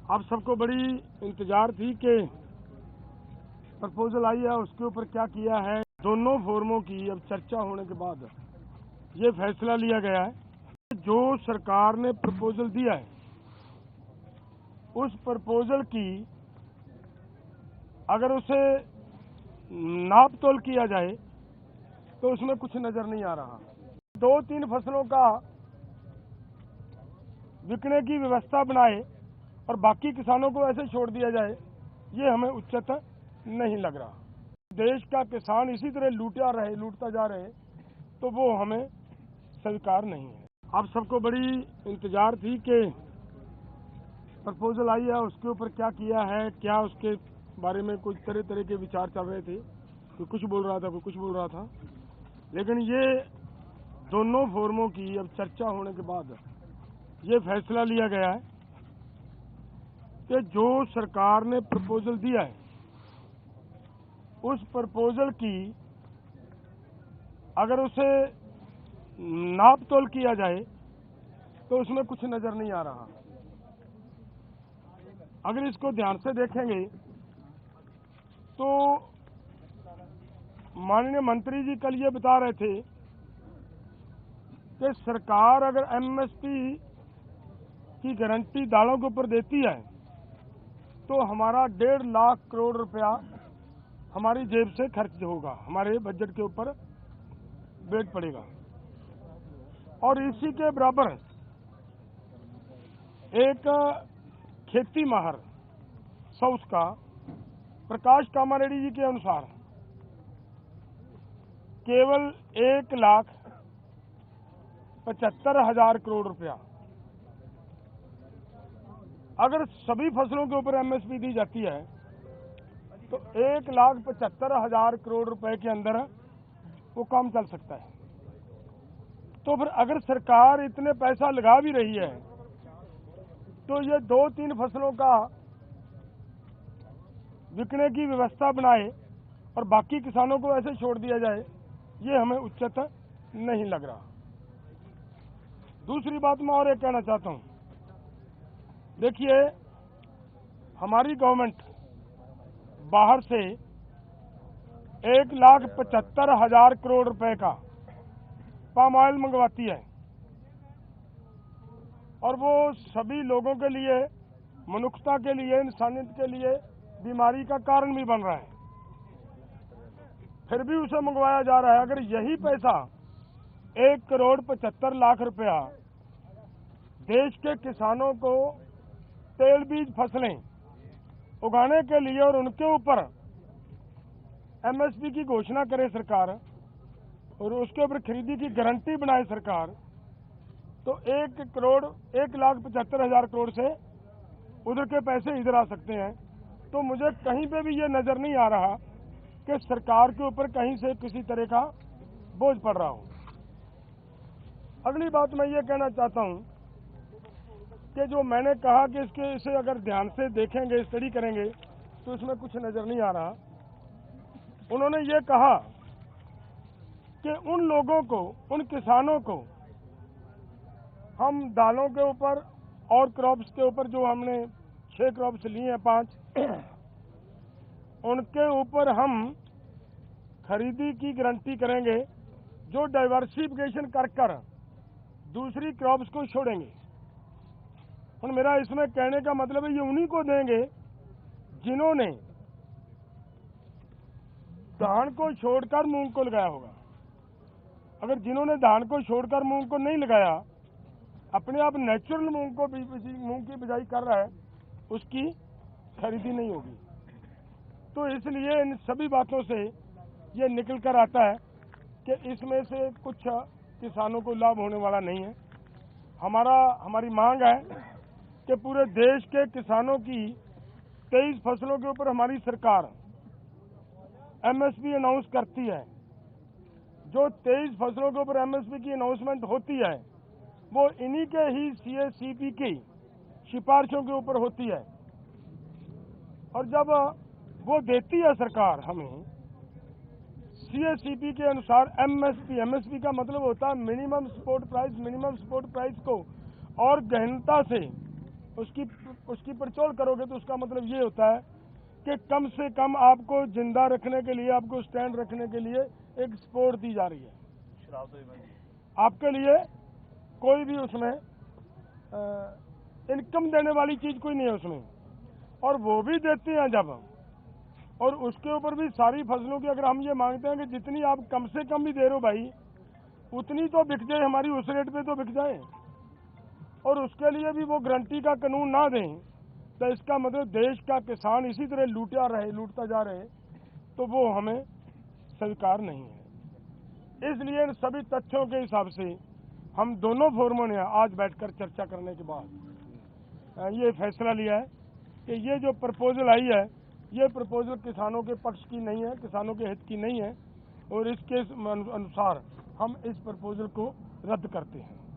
आप सबको बड़ी इंतजार थी कि प्रपोजल आई है उसके ऊपर क्या किया है। दोनों फोरमों की अब चर्चा होने के बाद ये फैसला लिया गया है जो सरकार ने प्रपोजल दिया है उस प्रपोजल की अगर उसे नाप तोल किया जाए तो उसमें कुछ नजर नहीं आ रहा। 2-3 फसलों का बिकने की व्यवस्था बनाए और बाकी किसानों को ऐसे छोड़ दिया जाए, ये हमें उचित नहीं लग रहा। देश का किसान इसी तरह लूटता जा रहे तो वो हमें स्वीकार नहीं है। आप सबको बड़ी इंतजार थी कि प्रपोजल आई है उसके ऊपर क्या किया है, क्या उसके बारे में कुछ तरह के विचार चल रहे थे। कोई कुछ बोल रहा था, कोई कुछ बोल रहा था, लेकिन ये दोनों फोरमों की अब चर्चा होने के बाद ये फैसला लिया गया है कि जो सरकार ने प्रपोजल दिया है उस प्रपोजल की अगर उसे नाप तोल किया जाए तो उसमें कुछ नजर नहीं आ रहा। अगर इसको ध्यान से देखेंगे तो माननीय मंत्री जी कल ये बता रहे थे कि सरकार अगर एमएसपी की गारंटी दालों के ऊपर देती है तो हमारा 1.5 लाख करोड़ रुपया हमारी जेब से खर्च होगा, हमारे बजट के ऊपर वेट पड़ेगा। और इसी के बराबर एक खेती माहर साउथ का प्रकाश कामारेड्डी जी के अनुसार केवल 1,75,000 करोड़ रुपया अगर सभी फसलों के ऊपर एमएसपी दी जाती है तो 1,75,000 करोड़ रुपए के अंदर वो काम चल सकता है। तो फिर अगर सरकार इतने पैसा लगा भी रही है तो ये 2-3 फसलों का बिकने की व्यवस्था बनाए और बाकी किसानों को ऐसे छोड़ दिया जाए, ये हमें उचित नहीं लग रहा। दूसरी बात मैं और एक कहना चाहता हूं, देखिए हमारी गवर्नमेंट बाहर से 1,75,000 करोड़ रुपए का पाम ऑयल मंगवाती है और वो सभी लोगों के लिए, मनुष्यता के लिए, इंसानियत के लिए बीमारी का कारण भी बन रहा है, फिर भी उसे मंगवाया जा रहा है। अगर यही पैसा 1,75,00,000 रुपया देश के किसानों को तेल बीज फसलें उगाने के लिए और उनके ऊपर एमएसपी की घोषणा करे सरकार और उसके ऊपर खरीदी की गारंटी बनाए सरकार, तो 1,75,000 करोड़ से उधर के पैसे इधर आ सकते हैं। तो मुझे कहीं पे भी ये नजर नहीं आ रहा कि सरकार के ऊपर कहीं से किसी तरह का बोझ पड़ रहा हो। अगली बात मैं ये कहना चाहता हूं कि जो मैंने कहा कि इसे अगर ध्यान से देखेंगे, स्टडी करेंगे तो इसमें कुछ नजर नहीं आ रहा। उन्होंने ये कहा कि उन लोगों को, उन किसानों को हम दालों के ऊपर और क्रॉप्स के ऊपर, जो हमने 6 क्रॉप्स लिए हैं 5, उनके ऊपर हम खरीदी की गारंटी करेंगे जो डाइवर्सिफिकेशन कर दूसरी क्रॉप्स को छोड़ेंगे। और मेरा इसमें कहने का मतलब है ये उन्हीं को देंगे जिन्होंने धान को छोड़कर मूंग को लगाया होगा। अगर जिन्होंने धान को छोड़कर मूंग को नहीं लगाया, अपने आप नेचुरल मूंग की बिजाई कर रहा है, उसकी खरीदी नहीं होगी। तो इसलिए इन सभी बातों से ये निकल कर आता है कि इसमें से कुछ किसानों को लाभ होने वाला नहीं है। हमारी मांग है कि पूरे देश के किसानों की 23 फसलों के ऊपर हमारी सरकार एमएसपी अनाउंस करती है। जो 23 फसलों के ऊपर एमएसपी की अनाउंसमेंट होती है वो इन्हीं के ही सीएसीपी की सिफारिशों के ऊपर होती है। और जब वो देती है सरकार हमें सीएसीपी के अनुसार एमएसपी का मतलब होता है मिनिमम सपोर्ट प्राइस को और गहनता से उसकी पड़चोल करोगे तो उसका मतलब ये होता है कि कम से कम आपको जिंदा रखने के लिए, आपको स्टैंड रखने के लिए एक सपोर्ट दी जा रही है। आपके लिए कोई भी उसमें इनकम देने वाली चीज कोई नहीं है उसमें, और वो भी देते हैं जब, और उसके ऊपर भी सारी फसलों की अगर हम ये मांगते हैं कि जितनी आप कम से कम भी दे रहे हो भाई, उतनी तो बिक जाए हमारी, उस रेट पे तो बिक जाए, और उसके लिए भी वो गारंटी का कानून ना दें, तो इसका मतलब देश का किसान इसी तरह लूटता जा रहे, तो वो हमें स्वीकार नहीं है। इसलिए इन सभी तथ्यों के हिसाब से हम दोनों फोरमों ने आज बैठकर चर्चा करने के बाद ये फैसला लिया है कि ये जो प्रपोजल आई है, ये प्रपोजल किसानों के पक्ष की नहीं है, किसानों के हित की नहीं है, और इसके अनुसार हम इस प्रपोजल को रद्द करते हैं।